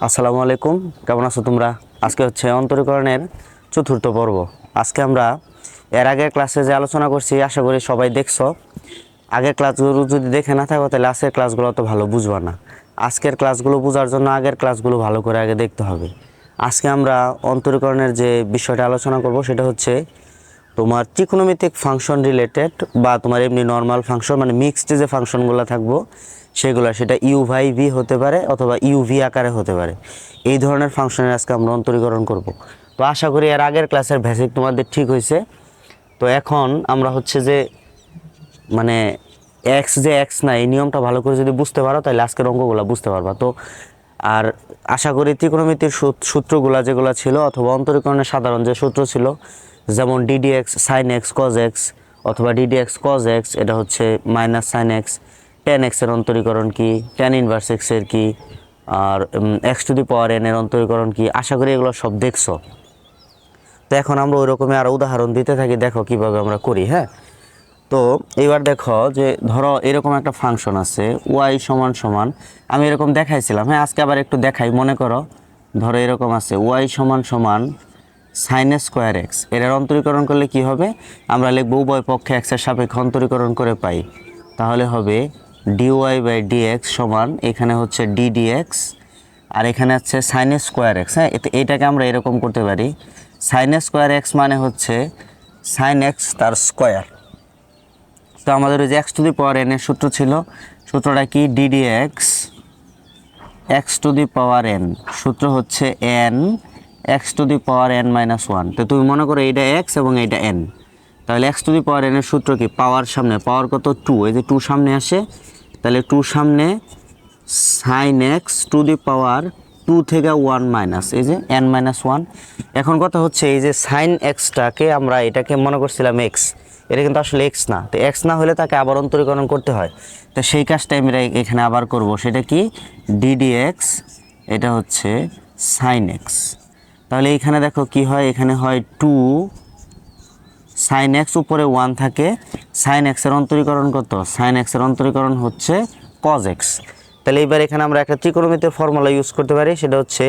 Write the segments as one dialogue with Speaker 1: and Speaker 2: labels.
Speaker 1: আসসালামু আলাইকুম, কেমন আছো তোমরা? আজকে হচ্ছে অন্তরীকরণের চতুর্থ পর্ব। আজকে আমরা এর আগের ক্লাসে যে আলোচনা করছি আশা করি সবাই দেখছো। আগের ক্লাসগুলো যদি দেখে না থাকো তাহলে আজকের ক্লাসগুলো তো ভালো বুঝবা না। আজকের ক্লাসগুলো বোঝার জন্য আগের ক্লাসগুলো ভালো করে আগে দেখতে হবে। আজকে আমরা অন্তরীকরণের যে বিষয়টা আলোচনা করব সেটা হচ্ছে তোমার ত্রিকোণমিতিক ফাংশন রিলেটেড বা তোমার এমনি নর্মাল ফাংশন মানে মিক্সড যে ফাংশনগুলো থাকবো সেগুলো, সেটা ইউ বাই ভি হতে পারে অথবা ইউভি আকারে হতে পারে। এই ধরনের ফাংশনের আজকে আমরা অন্তরীকরণ করব। তো আশা করি এর আগের ক্লাসের বেসিক তোমাদের ঠিক হয়েছে। তো এখন আমরা হচ্ছে যে মানে এক্স যে এক্স না, এই নিয়মটা ভালো করে যদি বুঝতে পারো তাহলে আজকের অঙ্কগুলো বুঝতে পারবা। তো আর আশা করি ত্রিকোণমিতির সূত্রগুলা যেগুলো ছিল অথবা অন্তরীকরণের সাধারণ যে সূত্র ছিল, যেমন d d x sine x cos x অথবা ডিডি এক্স কজ এক্স, এটা হচ্ছে মাইনাস সাইন এক্স, টেন এক্সের অন্তরীকরণ কি, টেন ইনভার্স এক্সের কি, আর x to the power n এর অন্তরীকরণ কি, আশা করি এগুলো সব দেখছো। তো এখন আমরা ওই রকমই আরও উদাহরণ দিতে থাকি, দেখো কিভাবে আমরা করি। হ্যাঁ, তো এবার দেখো যে ধরো এরকম একটা ফাংশন আছে ওয়াই সমান সমান, আমি এরকম দেখাইছিলাম। হ্যাঁ, আজকে আবার একটু দেখাই। মনে করো ধরো এরকম আছে ওয়াই সমান সমান সাইন স্কোয়ার এক্স, এর অন্তরীকরণ করলে কি হবে? আমরা লিখব উভয় পক্ষে এক্সের সাপেক্ষে অন্তরীকরণ করে পাই। তাহলে হবে ডিওয়াই বাই ডিএক্স সমান, এখানে হচ্ছে ডিডিএক্স আর এখানে হচ্ছে সাইন স্কোয়ার এক্স। হ্যাঁ, এটাকে আমরা এরকম করতে পারি, সাইন স্কোয়ার এক্স মানে হচ্ছে সাইন এক্স তার স্কোয়ার। তো আমাদের ওই যে x to the power n এর সূত্র ছিল, সূত্রটা কি? DD x to the power N, সূত্র হচ্ছে N x to the power N minus one. তো তুমি মনে করো এইটা এক্স এবং এইটা এন, তাহলে x to the power n এর সূত্র কি? পাওয়ার সামনে পাওয়ার কত? টু, এই যে টু সামনে আসে, তাহলে টু সামনে sine x to the power two থেকে ওয়ান মাইনাস এই যে এন মাইনাস ওয়ান। এখন কথা হচ্ছে এই যে সাইন এক্সটাকে আমরা এটাকে মনে করছিলাম এক্স, এটা কিন্তু আসলে এক্স না। তো এক্স না হলে তাকে আবার অন্তরীকরণ করতে হয়। তো সেই কাজটা আমরা এখানে আবার করব, সেটা কি? ডিডি এক্স, এটা হচ্ছে সাইন এক্স। তাহলে এইখানে দেখো কি হয়, এখানে হয় টু সাইন এক্স, উপরে ওয়ান থাকে। সাইন এক্সের অন্তরীকরণ কত? সাইন এক্সের অন্তরীকরণ হচ্ছে কজ এক্স। তাহলে এইবার এখানে আমরা একটা ত্রিকোণমিতির ফর্মুলা ইউজ করতে পারি, সেটা হচ্ছে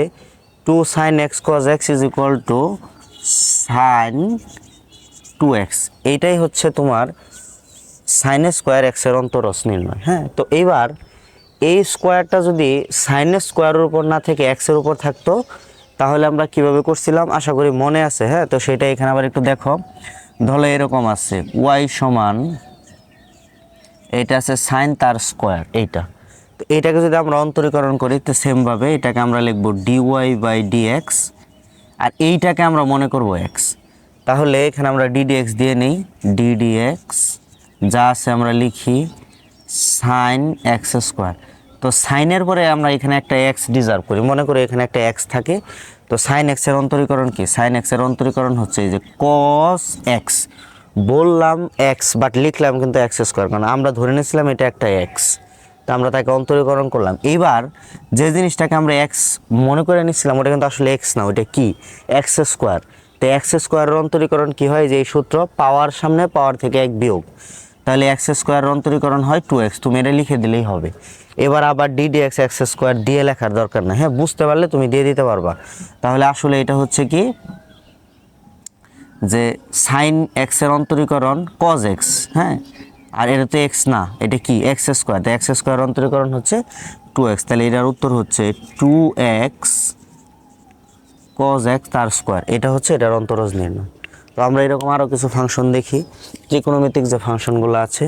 Speaker 1: two sine x cos x is equal to sine two x. এইটাই হচ্ছে তোমার সাইন স্কোয়ার এক্সের অন্তরজ নির্ণয়। হ্যাঁ, তো এইবার এই স্কোয়ারটা যদি সাইন স্কোয়ারের উপর না থেকে এক্সের উপর থাকতো তাহলে আমরা কিভাবে করছিলাম আশা করি মনে আছে। হ্যাঁ, তো সেটা এখানে আবার একটু দেখো। ধরো এরকম আছে ওয়াই সমান, এটা আছে সাইন তার স্কোয়ার এইটা। তো এইটাকে যদি আমরা অন্তরীকরণ করি তো সেমভাবে এটাকে আমরা লিখব ডিওয়াই বাই ডিএক্স, আর এইটাকে আমরা মনে করব এক্স। তাহলে এখানে আমরা ডিডিএক্স দিয়ে নিই, ডিডিএক্স যা আছে আমরা লিখি সাইন এক্স স্কোয়ার। তো সাইনের পরে আমরা এখানে একটা এক্স ডিজার্ভ করি, মনে করি এখানে একটা এক্স থাকে। তো সাইন এক্সের অন্তরীকরণ কি? সাইন এক্সের অন্তরীকরণ হচ্ছে এই যে কস এক্স, বললাম এক্স বাট লিখলাম কিন্তু এক্স স্কোয়ার, কারণ আমরা ধরে নিয়েছিলাম এটা একটা এক্স। তো আমরা তাকে অন্তরীকরণ করলাম। এইবার যে জিনিসটাকে আমরা এক্স মনে করে নিচ্ছিলাম ওটা কিন্তু আসলে এক্স না, ওটা কি? X square. তো এক্স স্কোয়ারের অন্তরীকরণ কি হয়? যে এই সূত্র পাওয়ার সামনে পাওয়ার থেকে এক বিয়োগ, তাহলে এক্স স্কোয়ারের অন্তরীকরণ হয় টু এক্স। তুমি এটা লিখে দিলেই হবে। এবার আবার ডিডি এক্স এক্স স্কোয়ার দিয়ে লেখার দরকার না। হ্যাঁ, বুঝতে পারলে তুমি দিয়ে দিতে পারবা। তাহলে আসলে এটা হচ্ছে কি যে সাইন এক্সের অন্তরীকরণ কজ এক্স। হ্যাঁ, আর এটা তো এক্স না, এটা কি? X square. তো এক্স স্কোয়ার অন্তরীকরণ হচ্ছে টু এক্স। তাহলে এটার উত্তর হচ্ছে টু এক্স কজ এক্স তার স্কোয়ার। এটা হচ্ছে এটার অন্তরজ নির্ণয়। তো আমরা এরকম আরও কিছু ফাংশন দেখি, ত্রিকোণমিতিক যে ফাংশনগুলো আছে।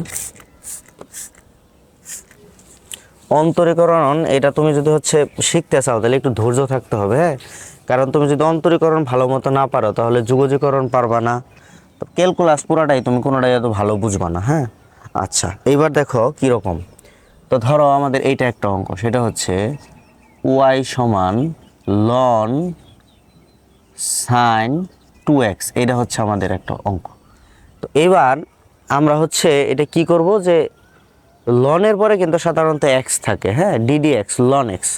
Speaker 1: অন্তরীকরণ এটা তুমি যদি হচ্ছে শিখতে চাও তাহলে একটু ধৈর্য থাকতে হবে। হ্যাঁ, কারণ তুমি যদি অন্তরীকরণ ভালো মতো না পারো তাহলে যুগজীকরণ পারবা না, ক্যালকুলাস পুরাটাই তুমি কোনোটাই এত ভালো বুঝবা না। হ্যাঁ, আচ্ছা এইবার দেখো কীরকম। তো ধরো আমাদের এইটা একটা অঙ্ক, সেটা হচ্ছে ওয়াই সমান লন সাইন টু এক্স, এটা হচ্ছে আমাদের একটা অঙ্ক। তো এবার আমরা হচ্ছে এটা কি করব, যে লনের পরে কিন্তু সাধারণত এক্স থাকে। হ্যাঁ, d d x ln x,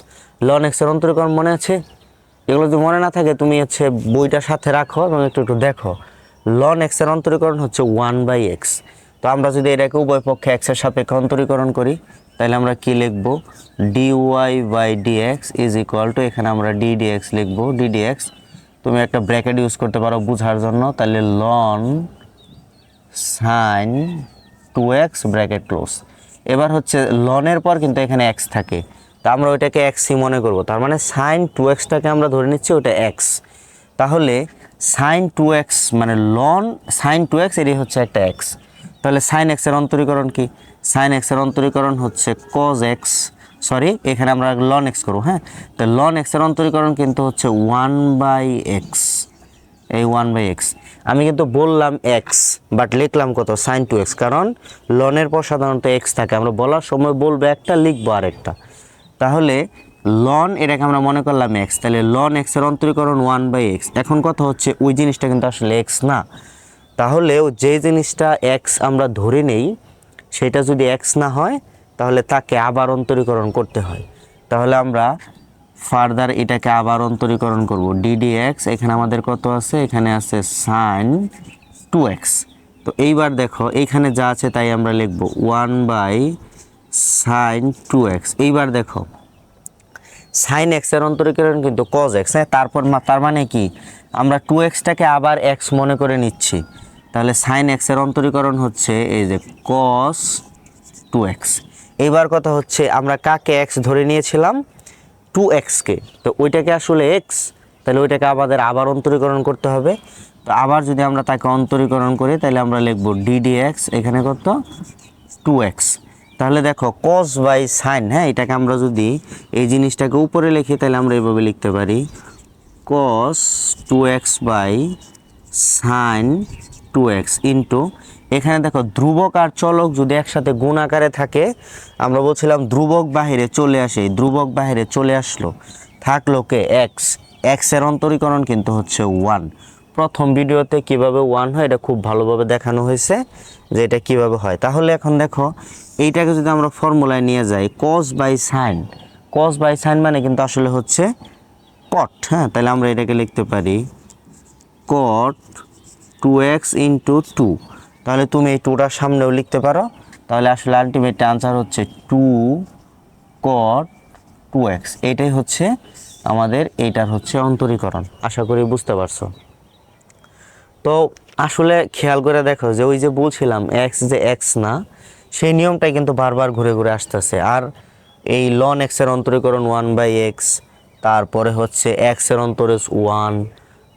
Speaker 1: ln এক্সের অন্তরীকরণ মনে আছে? এগুলো যদি মনে না থাকে তুমি হচ্ছে বইটার সাথে রাখো এবং একটু একটু দেখো। লন এক্সের অন্তরীকরণ হচ্ছে ওয়ান বাই এক্স। তো আমরা যদি এটাকে উভয় পক্ষে এক্সের সাপেক্ষে অন্তরীকরণ করি তাহলে আমরা কি লিখব dy by dx is equal to, এখানে আমরা ddx লিখব, ddx তুমি একটা ব্র্যাকেট ইউজ করতে পারো বোঝার জন্য, তাহলে ln sin 2x bracket close. এবার হচ্ছে লনের পর কিন্তু এখানে x থাকে, তা আমরা ওইটাকে xই মনে করব, তার মানে sin 2xটাকে আমরা ধরে নিচ্ছি ওটা x। তাহলে sin 2x মানে ln sin 2x এরই হচ্ছে একটা x। তাহলে sin x এর অন্তরীকরণ কি? sin x এর অন্তরীকরণ হচ্ছে cos x, সরি এখানে আমরা ln x করব, হ্যাঁ। তো ln x এর অন্তরীকরণ কিন্তু হচ্ছে 1/x, এই 1/x। আমি কিন্তু বললাম x বাট লিখলাম কত sin 2x, কারণ লনের পর সাধারণত x থাকে, আমরা বলার সময় বলবো একটা লিখবো আরেকটা। তাহলে ln এটাকে আমরা মনে করলাম x, তাহলে ln x এর অন্তরীকরণ 1/x। এখন কথা হচ্ছে ওই জিনিসটা কিন্তু আসলে x না, তাহলে যে জিনিসটা x আমরা ধরে নেই সেটা যদি x না হয় তাহলে তাকে আবার অন্তরীকরণ করতে হয়। তাহলে আমরা ফার্দার এটাকে আবার অন্তরীকরণ করব, ddx এখানে আমাদের কত আছে, এখানে আছে sin 2x। তো এইবার দেখো এইখানে যা আছে তাই আমরা লিখব 1/sin 2x। এইবার দেখো sin x এর অন্তরীকরণ কিন্তু cos x, হ্যাঁ। তার মানে কি আমরা 2xটাকে আবার x মনে করে নিচ্ছি, তাহলে sin x এর অন্তরীকরণ হচ্ছে এই যে cos 2x। এইবার কথা হচ্ছে আমরা কাকে x ধরে নিয়েছিলাম, 2x কে, তো ওইটাকে আসলে x, তাহলে ওইটাকে আমাদের আবার অন্তরীকরণ করতে হবে। তো আবার যদি আমরা তাকে অন্তরীকরণ করি তাহলে আমরা লিখব ddx এখানে কত 2x। তাহলে দেখো cos বাই sin, হ্যাঁ, এটাকে আমরা যদি এই জিনিসটাকে উপরে লিখি তাহলে আমরা এইভাবে লিখতে পারি cos 2x by sin 2x into, এখানে দেখো ধ্রুবক আর চলক যদি একসাথে গুণ আকারে থাকে, আমরা বলছিলাম ধ্রুবক বাহিরে চলে আসে, ধ্রুবক বাহিরে চলে আসলো, থাকলো কে x, x এর অন্তরীকরণ কিন্তু হচ্ছে 1। প্রথম ভিডিওতে কিভাবে 1 হয় এটা খুব ভালোভাবে দেখানো হয়েছে যে এটা কিভাবে হয়। তাহলে এখন দেখো এইটাকে যদি আমরা ফর্মুলায় নিয়ে যাই cos by sin, cos by sin মানে কিন্তু আসলে হচ্ছে cot, হ্যাঁ। তাহলে আমরা এটাকে লিখতে পারি cot 2x ইন্টু 2। তাহলে তুমি এই 2টার সামনেও লিখতে পারো, তাহলে আসলে আলটিমেট আনসার হচ্ছে 2 cot 2x। এইটাই হচ্ছে আমাদের এইটার হচ্ছে অন্তরীকরণ। আশা করি বুঝতে পারছো। তো আসলে খেয়াল করে দেখো যে ওই যে বলছিলাম x যে x না, সেই নিয়মটাই কিন্তু বারবার ঘুরে ঘুরে আসতেছে। আর এই ln x এর অন্তরীকরণ 1/x, তারপরে হচ্ছে x এর অন্তরজ 1,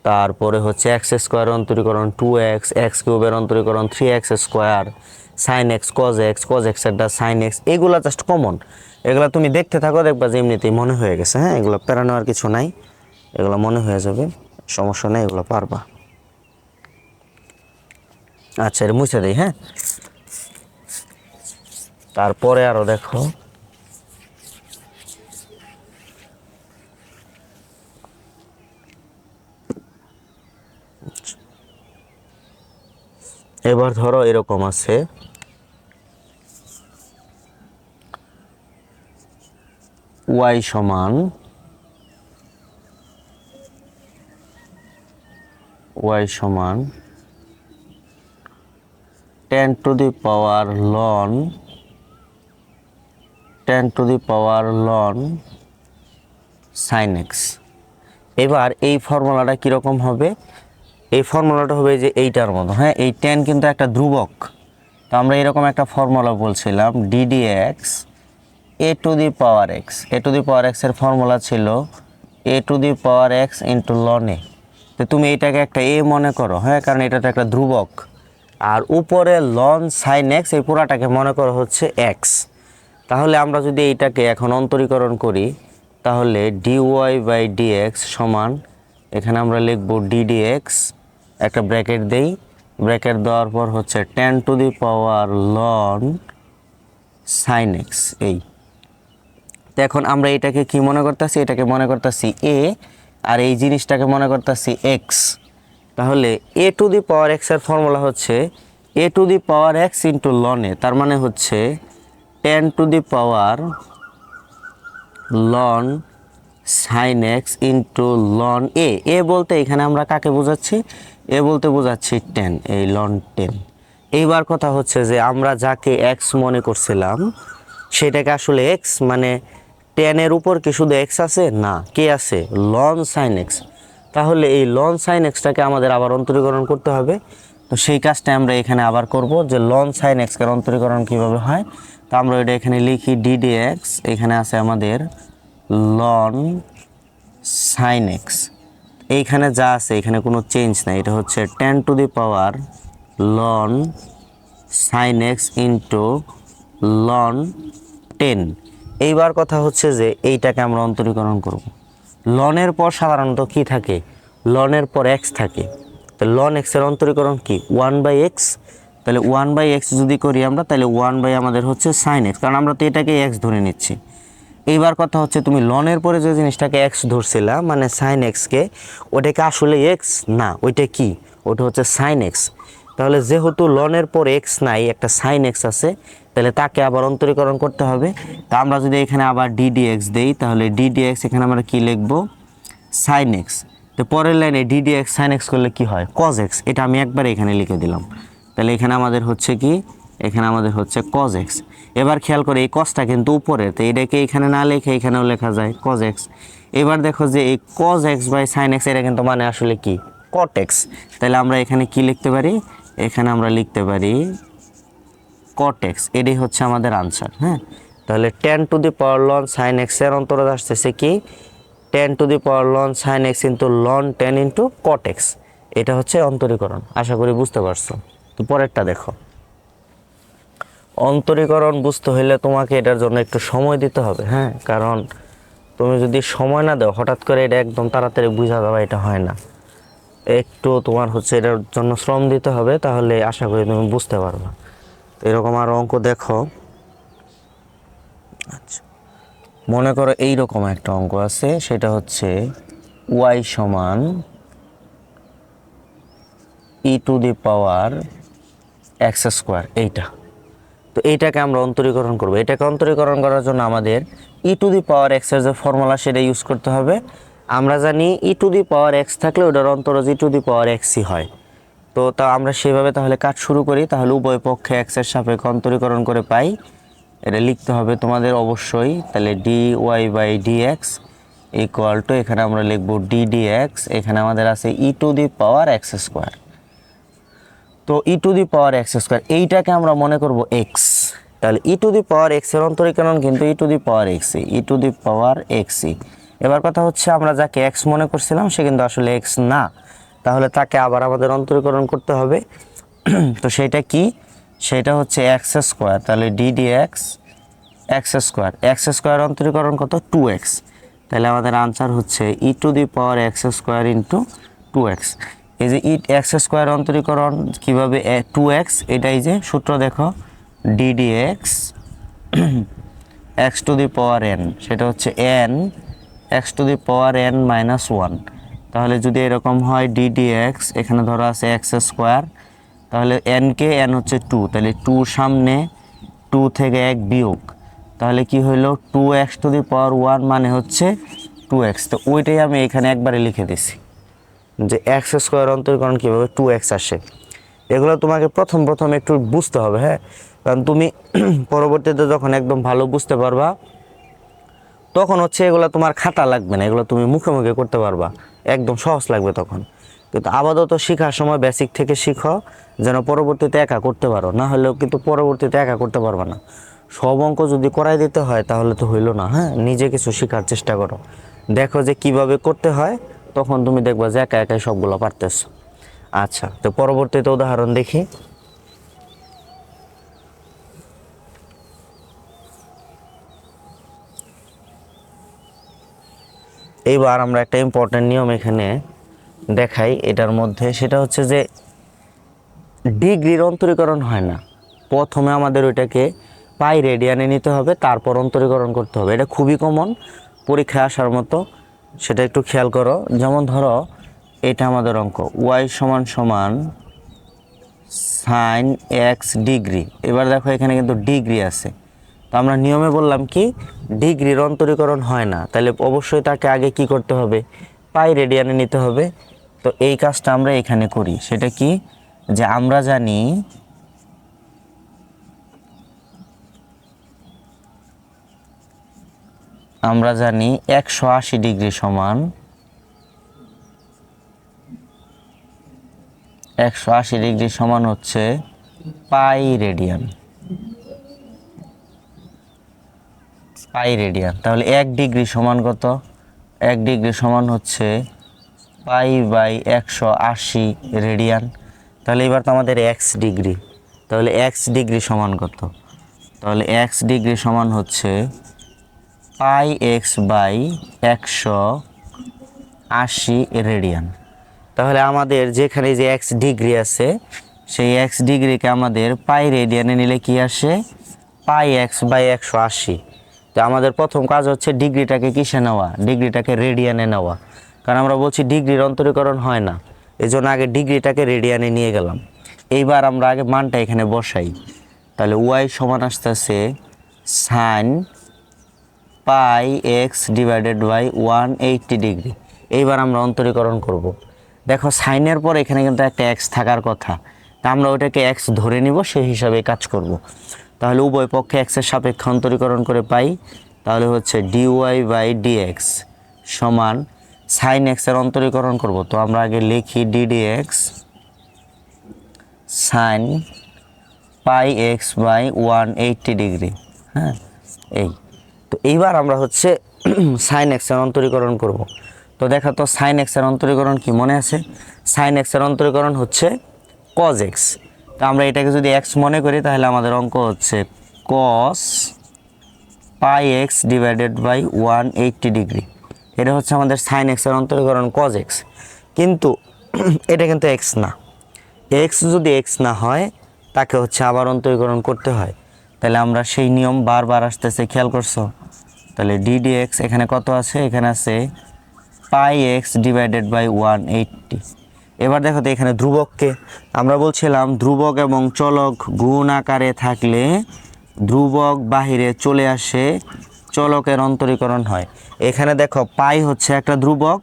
Speaker 1: তারপরে হচ্ছে x স্কোয়ার অন্তরীকরণ 2x, x কিউবের অন্তরীকরণ 3x square, sin x cos x, cos x এরটা sin x, এগুলা জাস্ট কমন। এগুলা তুমি দেখতে থাকো, দেখবা যে এমনিতেই মনে হয়ে গেছে, হ্যাঁ। এগুলো পেরানো আর কিছু নাই, এগুলো মনে হয়ে যাবে, সমস্যা নেই, এগুলো পারবা। আচ্ছা এটা মুছে দেই, হ্যাঁ। তারপরে আরো দেখো এবার ধরো এরকম আছে y সমান tan two the power ln sin x। এবার এই ফর্মুলাটা কীরকম হবে, এই ফর্মুলাটা হবে যে এইটার মতো, হ্যাঁ। এই tan কিন্তু একটা ধ্রুবক, তো আমরা এরকম একটা ফর্মুলা বলছিলাম ddx a two the power x, a two the power x এর ফর্মুলা ছিল a two the power x into ln a। তো তুমি এইটাকে একটা a মনে করো, হ্যাঁ, কারণ এটা তো একটা ধ্রুবক। আর উপরে ln sin x, এই পুরাটাকে মনে করো হচ্ছে x। তাহলে আমরা যদি এইটাকে এখন অন্তরীকরণ করি তাহলে dy বাই dx সমান, এখানে আমরা লিখব ddx, একটা ব্র্যাকেট দেই, ব্র্যাকেট দেওয়ার পর হচ্ছে tan two the power ln sin x। এই তো এখন আমরা এটাকে কি মনে করতেছি, এটাকে মনে করতেছি a, আর এই জিনিসটাকে মনে করতেছি x। তাহলে a two the power x এর ফর্মুলা হচ্ছে a two the power x into ln a, তার মানে হচ্ছে tan two the power ln sin x into ln a। a বলতে এখানে আমরা কাকে বোঝাচ্ছি, a বলতে বোঝাচ্ছি tan, এই ln 10। এইবার কথা হচ্ছে যে আমরা যাকে x মনে করছিলাম সেটাকে আসলে এক্স মানে টেনের উপর কি শুধু এক্স আছে? না, কে আছে? Loan sine x. তাহলে এই লন সাইন এক্সটাকে আমাদের আবার অন্তরীকরণ করতে হবে। তো সেই কাজটা আমরা এখানে আবার করব, যে লন সাইন এক্সের অন্তরীকরণ কীভাবে হয়। তো আমরা এটা এখানে লিখি ডিডি এক্স, এখানে আছে আমাদের লন সাইন এক্স। এইখানে যা আছে এখানে কোনো চেঞ্জ নাই, এটা হচ্ছে 10 two the power loan sine x into loan 10। এইবার কথা হচ্ছে যে এইটাকে আমরা অন্তরীকরণ করব। লনের পর সাধারণত কি থাকে? লনের পর এক্স থাকে। তো লন এক্সের অন্তরীকরণ কি? 1/x। তাহলে 1/x যদি করি আমরা, তাহলে 1 আমাদের হচ্ছে সাইন এক্স, কারণ আমরা তো এটাকে এক্স ধরে নিচ্ছি। এইবার কথা হচ্ছে তুমি লনের পরে যে জিনিসটাকে এক্স ধরছিলা মানে সাইন এক্সকে, ওটাকে আসলে এক্স না, ওইটা কি? ওটা হচ্ছে সাইন এক্স। তাহলে যেহেতু লনের পর এক্স নাই, একটা সাইন এক্স আছে, তাহলে তাকে আবার অন্তরীকরণ করতে হবে। তা আমরা যদি এখানে আবার ডিডি এক্স দেই, তাহলে ডিডি এক্স এখানে আমরা কি লিখব? Sine x. তো পরের লাইনে ডিডি এক্স সাইন এক্স করলে কি হয়? Cos x. এটা আমি একবার এখানে লিখে দিলাম। তাহলে এখানে আমাদের হচ্ছে কি? এখানে আমাদের হচ্ছে কজ এক্স। এবার খেয়াল করে এই কজটা কিন্তু উপরে, তো এটাকে এখানে না লিখে এখানেও লেখা যায় কজ এক্স। এবার দেখো যে এই cos x by sine x, এটা কিন্তু মানে আসলে কি? Cot x. তাহলে আমরা এখানে কি লিখতে পারি? এখানে আমরা লিখতে পারি কট এক্স। এটাই হচ্ছে আমাদের আনসার। হ্যাঁ, তাহলে 10 two the power loan sine x এর অন্তরজ আসতেছে কি? 10 two the power loan sine x into loan 10 into cot x. এটা হচ্ছে অন্তরীকরণ। আশা করি বুঝতে পারছো। তো পরেরটা দেখো। অন্তরীকরণ বুঝতে হলে তোমাকে এটার জন্য একটু সময় দিতে হবে। হ্যাঁ, কারণ তুমি যদি সময় না দাও, হঠাৎ করে এটা একদম তাড়াতাড়ি বুঝা যাবে, এটা হয় না। একটু তোমার হচ্ছে এটার জন্য শ্রম দিতে হবে, তাহলে আশা করি তুমি বুঝতে পারবে। এরকম আর অঙ্ক দেখো। আচ্ছা, মনে করো এইরকম একটা অঙ্ক আছে, সেটা হচ্ছে ওয়াই সমান e to the power x square, এইটা। তো এইটাকে আমরা অন্তরীকরণ করব। এটাকে অন্তরীকরণ করার জন্য আমাদের ই টু দি পাওয়ার এক্স এর যে ফর্মুলা সেটা ইউজ করতে হবে। আমরা জানি ই টু দি পাওয়ার এক্স থাকলে ওটার অন্তরজ ই টু দি পাওয়ার এক্সই হয়। তো তা আমরা সেভাবে তাহলে কাজ শুরু করি। তাহলে উভয় পক্ষে এক্স এর সাপেক্ষে অন্তরীকরণ করে পাই, এটা লিখতে হবে তোমাদের অবশ্যই। তাহলে d y by d x equal to, এখানে আমরা লিখব ডি ডি এক্স, এখানে আমাদের আছে e to the power x square. তো e to the power x square এইটাকে আমরা মনে করব এক্স। তাহলে ই টু দি পাওয়ার এক্স এর অন্তরীকরণ কিন্তু e to the power x, e to the power x. এবার কথা হচ্ছে আমরা যাকে এক্স মনে করছিলাম সে কিন্তু আসলে এক্স না, তাহলে তাকে আবার আমাদের অন্তরীকরণ করতে হবে। তো সেইটা কি? সেটা হচ্ছে এক্স স্কোয়ার। তাহলে d d x x square, x square অন্তরীকরণ কত? 2x। তাহলে আমাদের আনসার হচ্ছে e to the power x square into 2x। এই যে এক্স স্কোয়ার অন্তরীকরণ কীভাবে? 2x, এটাই যে সূত্র দেখো, DD x x to the power N, সেটা হচ্ছে N x to the power N minus 1। তাহলে যদি এরকম হয় ডিডি এক্স, এখানে ধরো আছে এক্স স্কোয়ার, তাহলে এনকে এন হচ্ছে 2, তাহলে 2 সামনে 2 থেকে 1 বিয়োগ, তাহলে কি হইলো 2x টু দি পাওয়ার 1 মানে হচ্ছে 2x। তো ওইটাই আমি এখানে একবারে লিখে দিছি যে এক্স স্কোয়ার অন্তরীকরণ কীভাবে 2x আসে। এগুলো তোমাকে প্রথম একটু বুঝতে হবে। হ্যাঁ, কারণ তুমি পরবর্তীতে যখন একদম ভালো বুঝতে পারবা, তখন হচ্ছে এগুলো তোমার খাতা লাগবে না, এগুলো তুমি মুখে মুখে করতে পারবা, একদম সহজ লাগবে তখন। কিন্তু আপাতত শেখার সময় বেসিক থেকে শিখো, যেন পরবর্তীতে একা করতে পারো, না হলেও কিন্তু পরবর্তীতে একা করতে পারবা না। সব অঙ্ক যদি করাই দিতে হয় তাহলে তো হইলো না। হ্যাঁ, নিজে কিছু শেখার চেষ্টা করো, দেখো যে কিভাবে করতে হয়, তখন তুমি দেখবা যে একা একাই সবগুলো পারতেছো। আচ্ছা, তো পরবর্তীতে উদাহরণ দেখি। এইবার আমরা একটা ইম্পর্টেন্ট নিয়ম এখানে দেখাই এটার মধ্যে, সেটা হচ্ছে যে ডিগ্রির অন্তরীকরণ হয় না, প্রথমে আমাদের ওইটাকে পাই রেডিয়ানে নিতে হবে, তারপর অন্তরীকরণ করতে হবে। এটা খুবই কমন, পরীক্ষায় আসার মতো, সেটা একটু খেয়াল করো। যেমন ধরো এটা আমাদের অঙ্ক ওয়াই সমান সমান সাইন এক্স ডিগ্রি। এবার দেখো এখানে কিন্তু ডিগ্রি আছে, তো আমরা নিয়মে বললাম কি ডিগ্রির অন্তরীকরণ হয় না, তাহলে অবশ্যই তাকে আগে কি করতে হবে? পাই রেডিয়ানে নিতে হবে। তো এই কাজটা আমরা এখানে করি, সেটা কি? যে আমরা জানি আমরা জানি 180 ডিগ্রি সমান 180 ডিগ্রি সমান হচ্ছে পাই রেডিয়ান। তাহলে 1 ডিগ্রি সমান কত? 1 ডিগ্রি সমান হচ্ছে পাই বাই 180 রেডিয়ান। তাহলে এবার তো আমাদের এক্স ডিগ্রি, তাহলে এক্স ডিগ্রি সমান কত? তাহলে এক্স ডিগ্রি সমান হচ্ছে পাই এক্স বাই 180 রেডিয়ান। তাহলে আমাদের যেখানে যে এক্স ডিগ্রি আছে সেই এক্স ডিগ্রিকে আমাদের পাই রেডিয়ানে নিলে কি আসে? পাই এক্স বাই 180। তো আমাদের প্রথম কাজ হচ্ছে ডিগ্রিটাকে কিসে নেওয়া? ডিগ্রিটাকে রেডিয়ানে নেওয়া, কারণ আমরা বলছি ডিগ্রির অন্তরীকরণ হয় না, এই জন্য আগে ডিগ্রিটাকে রেডিয়ানে নিয়ে গেলাম। এইবার আমরা আগে মানটা এখানে বসাই। তাহলে ওয়াই সমান আসতেছে sine pi x divided by 180 degree. এইবার আমরা অন্তরীকরণ করব। দেখো সাইনের পর এখানে কিন্তু একটা এক্স থাকার কথা, তা আমরা ওইটাকে এক্স ধরে নিব, সেই হিসাবে কাজ করব। তাহলে উভয় পক্ষে এক্সের সাপেক্ষে অন্তরীকরণ করে পাই, তাহলে হচ্ছে ডিওয়াই বাই ডিএক্স সমান সাইন এক্সের অন্তরীকরণ করব। তো আমরা আগে লিখি d d x sine pi x by 180 degree. হ্যাঁ, এই তো এইবার আমরা হচ্ছে সাইন এক্সের অন্তরীকরণ করব। তো দেখো তো সাইন এক্সের অন্তরীকরণ কি মনে আছে? সাইন এক্সের অন্তরীকরণ হচ্ছে কজ এক্স। তো আমরা এটাকে যদি এক্স মনে করি তাহলে আমাদের অঙ্ক হচ্ছে কস pi x divided by 180 degree. এটা হচ্ছে আমাদের সাইন এক্সের অন্তরীকরণ কজ এক্স। কিন্তু এটা কিন্তু এক্স না। এক্স যদি এক্স না হয় তাকে হচ্ছে আবার অন্তরীকরণ করতে হয়। তাহলে আমরা সেই নিয়ম বারবার আসতেছে, খেয়াল করছো? তাহলে ডিডি এক্স এখানে কত আছে? এখানে আছে পাই এক্স ডিভাইডেড বাই 180। এবার দেখো তো এখানে ধ্রুবককে আমরা বলছিলাম ধ্রুবক এবং চলক গুণ আকারে থাকলে ধ্রুবক বাহিরে চলে আসে, চলকের অন্তরীকরণ হয়। এখানে দেখো পাই হচ্ছে একটা ধ্রুবক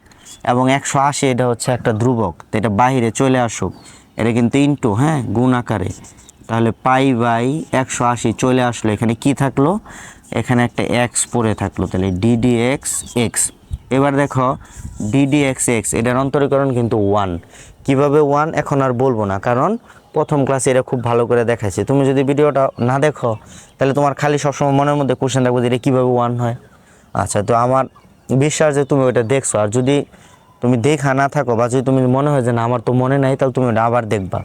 Speaker 1: এবং 180 এটা হচ্ছে একটা ধ্রুবক, তো এটা বাহিরে চলে আসুক, এটা কিন্তু ইনটু, হ্যাঁ, গুণ আকারে। তাহলে পাই বাই 180 চলে আসলো, এখানে কি থাকলো? এখানে একটা এক্স পড়ে থাকলো, তাহলে ডিডি এক্স এক্স। এবার দেখো ডিডি এক্স এক্স এটার অন্তরীকরণ কিন্তু 1। কিভাবে 1 এখন আর বলবো না, কারণ প্রথম ক্লাসে এটা খুব ভালো করে দেখাইছে। তুমি যদি ভিডিওটা না দেখো তাহলে তোমার খালি সবসময় মনের মধ্যে কোশ্চেন থাকবে যে এটা কীভাবে 1 হয়। আচ্ছা, তো আমার বিশ্বাস যে তুমি ওটা দেখছো, আর যদি তুমি দেখা না থাকো বা যদি তুমি মনে হয় যে না আমার তো মনে নাই, তাহলে তুমি ওটা আবার দেখবা,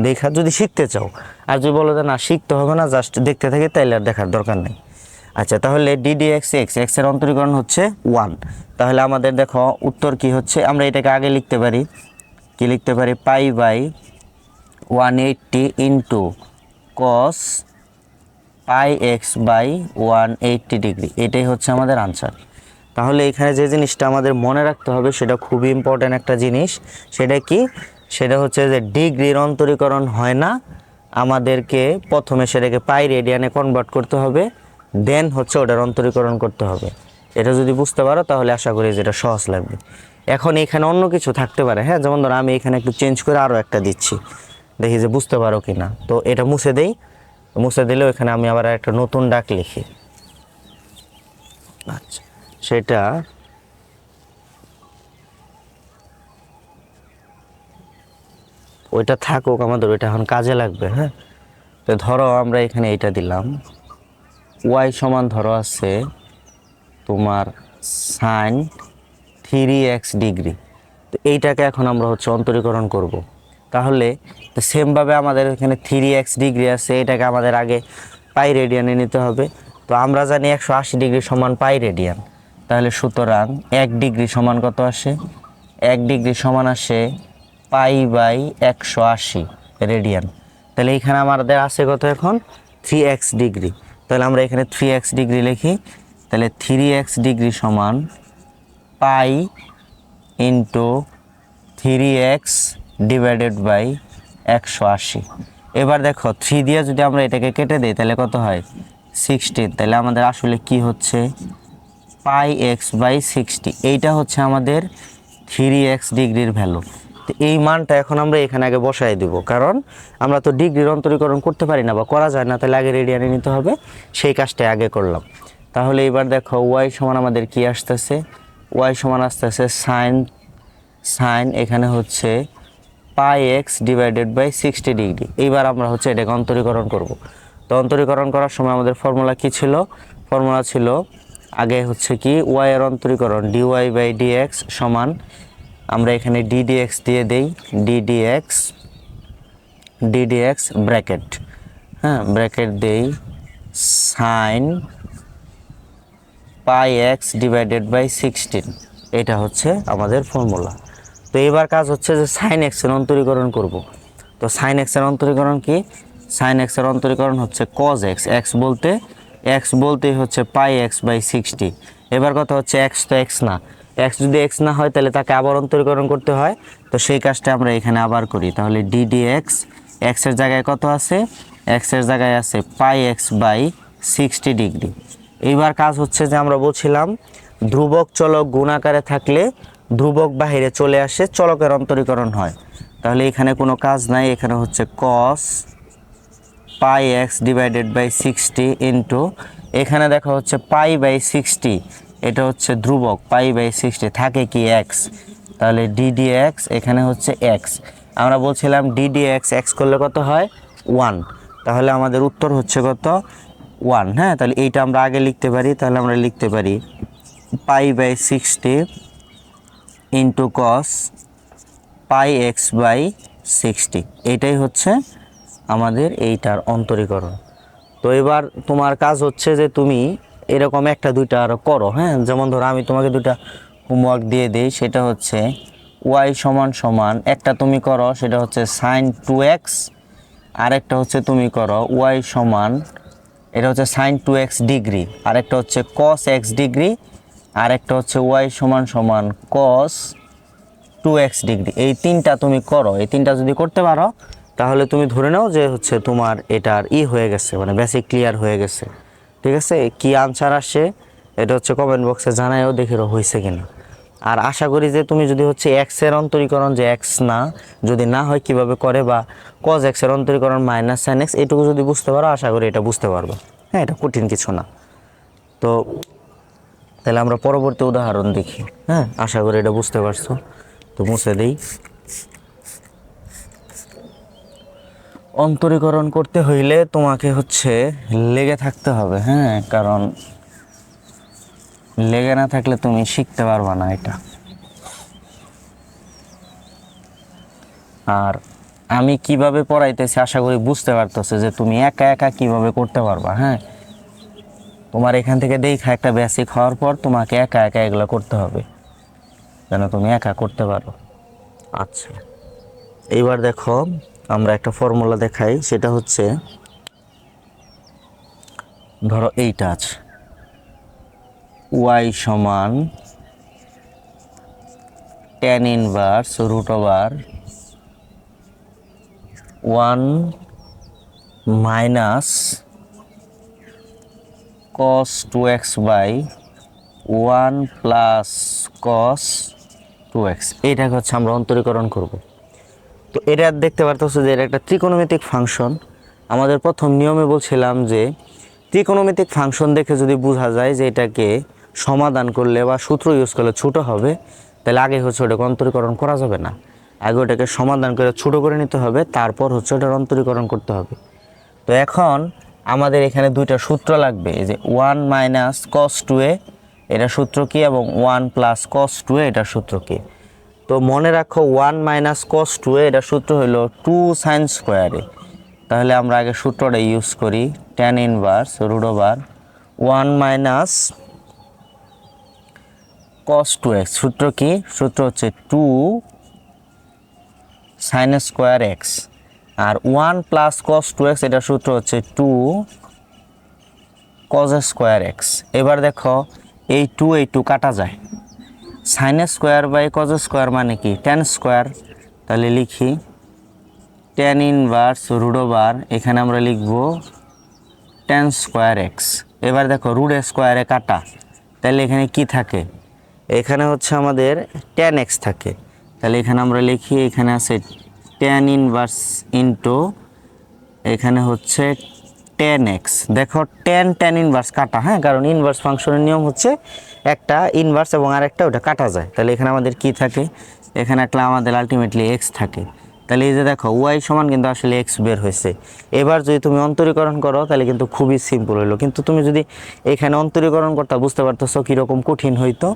Speaker 1: দেখা যদি শিখতে চাও। আর যদি বলো যে না শিখতে হবে না, জাস্ট দেখতে থাকি, তাইলে আর দেখার দরকার নেই। আচ্ছা, তাহলে ডিডি এক্স এক্স এক্সের অন্তরীকরণ হচ্ছে 1। তাহলে আমাদের দেখো উত্তর কি হচ্ছে? আমরা এটাকে আগে লিখতে পারি, কি লিখতে পারি? Pi by 180 into cos pi x by 180 degree. এটাই হচ্ছে আমাদের আনসার। তাহলে এখানে যে জিনিসটা আমাদের মনে রাখতে হবে সেটা খুবই ইম্পর্ট্যান্ট একটা জিনিস। সেটা কি? সেটা হচ্ছে যে ডিগ্রির অন্তরীকরণ হয় না, আমাদেরকে প্রথমে সেটাকে পাই রেডিয়ানে কনভার্ট করতে হবে, দেন হচ্ছে ওটার অন্তরীকরণ করতে হবে। এটা যদি বুঝতে পারো তাহলে আশা করি যেটা সহজ লাগবে। এখন এখানে অন্য কিছু থাকতে পারে, হ্যাঁ, যেমন ধরো আমি এখানে একটু চেঞ্জ করে আরও একটা দিচ্ছি, দেখি যে বুঝতে পারো কি না। তো এটা মুছে দেই, মুছে দিলেও এখানে আমি আবার একটা নতুন ডাক লিখি। আচ্ছা, সেটা ওইটা থাকুক, আমাদের ওইটা এখন কাজে লাগবে। হ্যাঁ, তো ধরো আমরা এখানে এটা দিলাম, ওয়াই সমান ধরো আছে তোমার সাইন 3x ডিগ্রি। তো এইটাকে এখন আমরা হচ্ছে অন্তরীকরণ করব। তাহলে সেমভাবে আমাদের এখানে 3x ডিগ্রি আছে, এটাকে আমাদের আগে পাই রেডিয়ানে নিতে হবে। তো আমরা জানি 180 ডিগ্রি সমান পাই রেডিয়ান। তাহলে সুতরাং 1 ডিগ্রি সমান কত আসে? 1 ডিগ্রি সমান আসে পাই বাই 180 রেডিয়ান। তাহলে এইখানে আমাদের আছে কত এখন? 3x degree. তাহলে আমরা এখানে 3x ডিগ্রি লিখি। তাহলে 3x ডিগ্রি সমান pi into 3x divided by 180। এবার দেখো 3 দিয়ে যদি আমরা এটাকে কেটে দিই তাহলে কত হয়? 16। তাহলে আমাদের আসলে কি হচ্ছে? পাই এক্স বাই 60। এইটা হচ্ছে আমাদের 3x ডিগ্রির ভ্যালু। তো এই মানটা এখন আমরা এখানে আগে বসাই দিব, কারণ আমরা তো ডিগ্রির অন্তরীকরণ করতে পারি না বা করা যায় না, তাহলে আগে রেডিয়ানে নিতে হবে, সেই কাজটাই আগে করলাম। তাহলে এবার দেখো ওয়াই সমান আমাদের কি আসতেছে, ওয়াই সমান আসতেছে সাইন এখানে হচ্ছে পাই এক্স ডিভাইডেড বাই 60 ডিগ্রি। এইবার আমরা হচ্ছে এটাকে অন্তরীকরণ করব। তো অন্তরীকরণ করার সময় আমাদের ফর্মুলা কি ছিল, ফর্মুলা ছিল আগে হচ্ছে কি ওয়াই এর অন্তরীকরণ ডিওয়াই বাই ডিএক্স সমান, আমরা এখানে ডিডিএক্স দিয়ে দেই, ডিডিএক্স ব্র্যাকেট, হ্যাঁ ব্র্যাকেট দেই sine pi x divided by 16, এটা হচ্ছে আমাদের ফর্মুলা। তো এবার কাজ হচ্ছে যে সাইন এক্সের অন্তরীকরণ করব। তো সাইন এক্সের অন্তরীকরণ কি, সাইন এক্সের অন্তরীকরণ হচ্ছে কজ এক্স, এক্স বলতেই হচ্ছে পাই এক্স বাই 60। এবার কথা হচ্ছে এক্স তো এক্স না, এক্স যদি এক্স না হয় তাহলে তাকে আবার অন্তরীকরণ করতে হয়। তো সেই কাজটা আমরা এখানে আবার করি। তাহলে ডিডিএক্স এক্সের জায়গায় কত আছে, এক্সের জায়গায় আছে পাই এক্স বাই 60 ডিগ্রি। এইবার কাজ হচ্ছে যে আমরা বলছিলাম ধ্রুবক চলক গুণ আকারে থাকলে ধ্রুবক বাহিরে চলে আসে, চলকের অন্তরীকরণ হয়। তাহলে এখানে কোনো কাজ নাই, এখানে হচ্ছে কস pi x divided by 60 into এখানে দেখা হচ্ছে পাই বাই 60, এটা হচ্ছে ধ্রুবক পাই বাই 60 থাকে কি এক্স, তাহলে ডিডিএক্স এখানে হচ্ছে এক্স। আমরা বলছিলাম ডিডিএক্স এক্স করলে কত হয় 1, তাহলে আমাদের উত্তর হচ্ছে কত 1। হ্যাঁ তাহলে এইটা আমরা আগে লিখতে পারি, তাহলে আমরা লিখতে পারি pi by 60 into cos pi x by 60, এইটাই হচ্ছে আমাদের এইটার অন্তরীকরণ। তো এবার তোমার কাজ হচ্ছে যে তুমি এরকম একটা দুইটা আরও করো, হ্যাঁ যেমন ধরো আমি তোমাকে দুইটা হোমওয়ার্ক দিয়ে দিই, সেটা হচ্ছে ওয়াই সমান সমান একটা তুমি করো সেটা হচ্ছে সাইন 2x, আরেকটা হচ্ছে তুমি করো ওয়াই সমান এটা হচ্ছে সাইন 2x ডিগ্রি, আরেকটা হচ্ছে কস এক্স ডিগ্রি, আরেকটা হচ্ছে ওয়াই সমান সমান কস 2x ডিগ্রি। এই তিনটা তুমি করো, এই তিনটা যদি করতে পারো তাহলে তুমি ধরে নাও যে হচ্ছে তোমার এটার হয়ে গেছে, মানে বেসিক ক্লিয়ার হয়ে গেছে। ঠিক আছে, কি আনসার আসে এটা হচ্ছে কমেন্ট বক্সে জানাইও, দেখি হয়েছে কিনা। আর আশা করি যে তুমি যদি হচ্ছে এক্সের অন্তরীকরণ যে এক্স না, যদি না হয় কিভাবে করে, বা কজ এক্সের অন্তরীকরণ মাইনাস সাইন এক্স, এটুকু যদি বুঝতে পারো আশা করি এটা বুঝতে পারবে। হ্যাঁ এটা কঠিন কিছু না। তো তাহলে আমরা পরবর্তী উদাহরণ দেখি। হ্যাঁ আশা করি এটা বুঝতে পারছো। তো মুছে দিই। অন্তরীকরণ করতে হইলে তোমাকে হচ্ছে লেগে থাকতে হবে, হ্যাঁ কারণ লেগে না থাকলে তুমি শিখতে পারবা না এটা। আর আমি কিভাবে পড়াইতেছি আশা করি বুঝতে পারতেছে যে তুমি একা একা কিভাবে করতে পারবা। হ্যাঁ তোমার এখান থেকে দেখা একটা বেসিক হওয়ার পর তোমাকে একা একা এগুলো করতে হবে যেন তুমি একা করতে পারো। আচ্ছা এইবার দেখো আমরা একটা ফর্মুলা দেখাই, সেটা হচ্ছে ধরো এইটা আছে ওয়াই সমান tan inverse root over 1 minus cos 2x by 1 plus cos 2x, এইটাকে হচ্ছে আমরা অন্তরীকরণ করব। তো এটা দেখতে পারতেছো যে এটা একটা ত্রিকোণমিতিক ফাংশন। আমাদের প্রথম নিয়মে বলছিলাম যে ত্রিকোণমিতিক ফাংশন দেখে যদি বোঝা যায় যে এটাকে সমাধান করলে বা সূত্র ইউজ করলে ছোট হবে, তাহলে আগে হচ্ছে ওটাকে অন্তরীকরণ করা যাবে না, আগে ওটাকে সমাধান করে ছোট করে নিতে হবে, তারপর হচ্ছে ওটার অন্তরীকরণ করতে হবে। তো এখন আমাদের এখানে দুইটা সূত্র লাগবে, এই যে 1 মাইনাস কস 2a এটা সূত্র কি, এবং 1 প্লাস কস 2a এটার সূত্র কি। তো মনে রাখো 1 মাইনাস কস 2a এটার সূত্র হলো 2 সাইন স্কোয়ারে। তাহলে আমরা আগে সূত্রটা ইউজ করি, tan inverse root over 1 minus cos 2x, সূত্র কি, সূত্র হচ্ছে 2 সাইন স্কোয়ার এক্স, আর 1 প্লাস cos 2x এটার সূত্র হচ্ছে 2 cos স্কোয়ার এক্স। এবার দেখো এই 2 কাটা যায়, sine square by cos square মানে কি tan স্কোয়ার, তাহলে লিখি tan ইনভার্স রুট ওভার এখানে আমরা লিখব tan স্কোয়ার এক্স। এবার দেখো রুট স্কোয়ারে কাটা, তাহলে এখানে কি থাকে, এখানে হচ্ছে আমাদের tan x থাকে, তাহলে এখানে আমরা লিখি এখানে আছে tan ইনভার্স ইনটু এখানে হচ্ছে টেন এক্স। দেখো টেন ইনভার্স কাটা, হ্যাঁ, কারণ ইনভার্স ফাংশনের নিয়ম হচ্ছে একটা ইনভার্স এবং আরেকটা ওটা কাটা যায়। তাহলে এখানে আমাদের কি থাকে, এখানে একটা আমাদের আলটিমেটলি এক্স থাকে। তাহলে এই যে দেখো ওয়াই সমান কিন্তু আসলে এক্স বের হয়েছে। এবার যদি তুমি অন্তরীকরণ করো তাহলে কিন্তু খুবই সিম্পল হইলো, কিন্তু তুমি যদি এখানে অন্তরীকরণ করতে বুঝতে পারতেছো কীরকম কঠিন হইতো।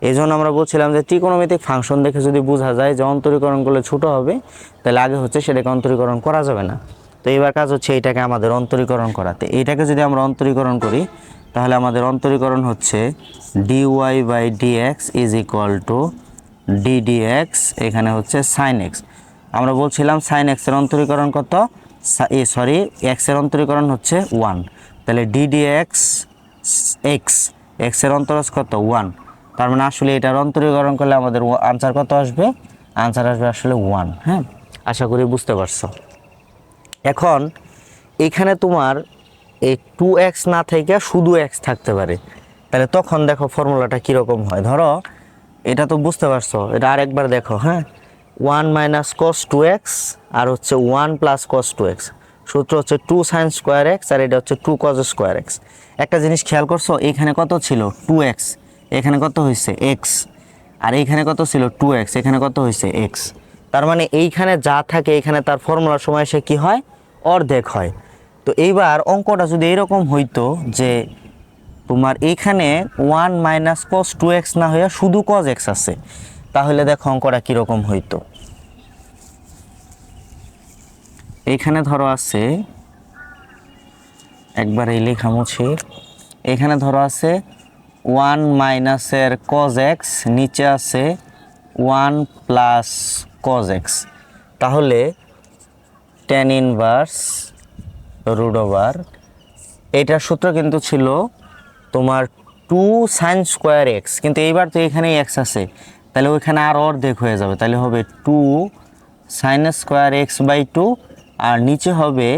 Speaker 1: এই জন্য আমরা বলছিলাম যে ত্রিকোণমিতিক ফাংশন দেখে যদি বোঝা যায় যে অন্তরীকরণ করলে ছোটো হবে, তাহলে আগে হচ্ছে সেটাকে অন্তরীকরণ করা যাবে না। তো এবার কাজ হচ্ছে এইটাকে আমাদের অন্তরীকরণ করাতে। এইটাকে যদি আমরা অন্তরীকরণ করি তাহলে আমাদের অন্তরীকরণ হচ্ছে dy by dx is equal to ddx, এখানে হচ্ছে সাইন এক্স। আমরা বলছিলাম সাইন এক্সের অন্তরীকরণ কত, এক্সের অন্তরীকরণ হচ্ছে 1, তাহলে ddx এক্সের অন্তরজ কত 1। তার মানে আসলে এটার অন্তরীকরণ করলে আমাদের আনসার কত আসবে, আনসার আসবে আসলে 1। হ্যাঁ, আশা করি বুঝতে পারছো। এখন এখানে তোমার এই 2x না থেকে শুধু x থাকতে পারে, তাহলে তখন দেখো ফর্মুলাটা কীরকম হয়। ধরো এটা তো বুঝতে পারছো, এটা আরেকবার দেখো। হ্যাঁ, 1 মাইনাস কস 2x আর হচ্ছে 1 প্লাস কস 2x, সূত্র হচ্ছে 2 সাইন স্কোয়ার এক্স আর এটা হচ্ছে 2 কস স্কোয়ার এক্স। একটা জিনিস খেয়াল করছো, এখানে কত ছিল 2x, এখানে কত হয়েছে x, আর এইখানে কত ছিল 2x, এখানে কত হয়েছে x। তার মানে এইখানে যা থাকে এখানে তার ফর্মুলার সময় সে কি হয়, অর্ধেক হয়। তো এইবার অঙ্কটা যদি এরকম হইতো যে তোমার এইখানে 1 মাইনাস কস 2x না হইয়া শুধু কস এক্স আছে, তাহলে দেখো অঙ্কটা কীরকম হইতো। এইখানে ধরো আছে, একবার এই লেখা মুছে, এখানে ধরো আছে 1 মাইনাসের কস এক্স, নিচে আছে 1 প্লাস কস এক্স, তাহলে টেন ইনভার্স রুট ওভার, এইটার সূত্র কিন্তু ছিল তোমার 2 সাইন স্কোয়ার এক্স, কিন্তু এইবার তো এখানেই এক্স আছে, তাহলে ওইখানে আর অর্ধেক হয়ে যাবে, তাহলে হবে 2 সাইন স্কোয়ার এক্স বাই 2, আর নিচে হবে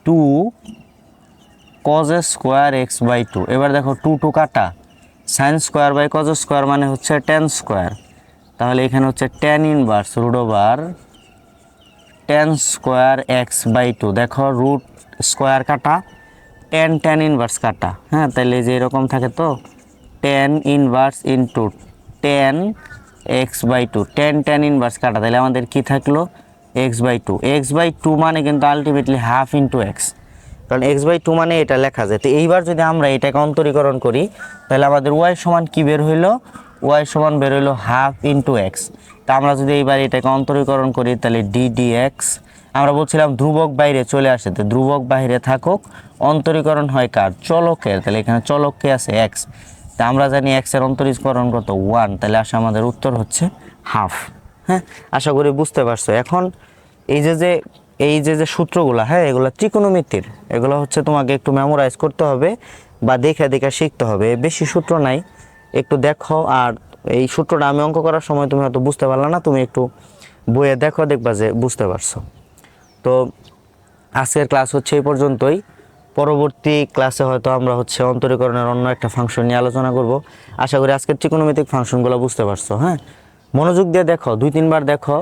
Speaker 1: 2 কজ স্কোয়ার এক্স বাই 2। এবার দেখো 2 কাটা, sine square by cos square মানে হচ্ছে টেন স্কোয়ার, তাহলে এখানে হচ্ছে tan inverse root over tan square x by 2। দেখো রুট স্কোয়ার কাটা, টেন ইনভার্স কাটা। হ্যাঁ, তাহলে যে এরকম থাকে তো tan inverse into tan x by 2, tan inverse কাটা, তাহলে আমাদের কি থাকলো এক্স বাই 2 মানে কিন্তু আলটিমেটলি হাফ ইন্টু এক্স, কারণ এক্স বাই 2 মানে এটা লেখা যায়। তো এইবার যদি আমরা এটাকে অন্তরীকরণ করি তাহলে আমাদের ওয়াই সমান কি বের হইলো, ওয়াই সমান বের হইলো হাফ ইন্টু এক্স। তা আমরা যদি এইবার এটাকে অন্তরীকরণ করি তাহলে ddx, আমরা বলছিলাম ধ্রুবক বাইরে চলে আসে, তো ধ্রুবক বাইরে থাকুক, অন্তরীকরণ হয় কার, চলকের, তাহলে এখানে চলককে আছে এক্স, তা আমরা জানি এক্সের অন্তরীকরণ কত 1, তাহলে আসে আমাদের উত্তর হচ্ছে হাফ। হ্যাঁ, আশা করি বুঝতে পারছো। এখন এই যে সূত্রগুলো, হ্যাঁ, এগুলো ত্রিকোণমিতির, এগুলো হচ্ছে তোমাকে একটু মেমোরাইজ করতে হবে বা দেখে দেখে শিখতে হবে, বেশি সূত্র নাই, একটু দেখো। আর এই সূত্রটা আমি অঙ্ক করার সময় তুমি হয়তো বুঝতে পারলে না, তুমি একটু বইয়ে দেখো, দেখবা যে বুঝতে পারছো। তো আজকের ক্লাস হচ্ছে এই পর্যন্তই, পরবর্তী ক্লাসে হয়তো আমরা হচ্ছে অন্তরীকরণের অন্য একটা ফাংশন নিয়ে আলোচনা করব। আশা করি আজকের ত্রিকোণমিতিক ফাংশনগুলো বুঝতে পারছো। হ্যাঁ, মনোযোগ দিয়ে দেখো, 2-3 বার দেখো,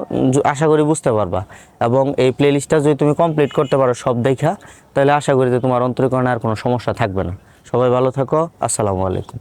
Speaker 1: আশা করি বুঝতে পারবা। এবং এই প্লেলিস্টটা যদি তুমি কমপ্লিট করতে পারো সব দেখা, তাহলে আশা করি যে তোমার অন্তরীকরণে আর কোনো সমস্যা থাকবে না। সবাই ভালো থাকো, আসসালামু আলাইকুম।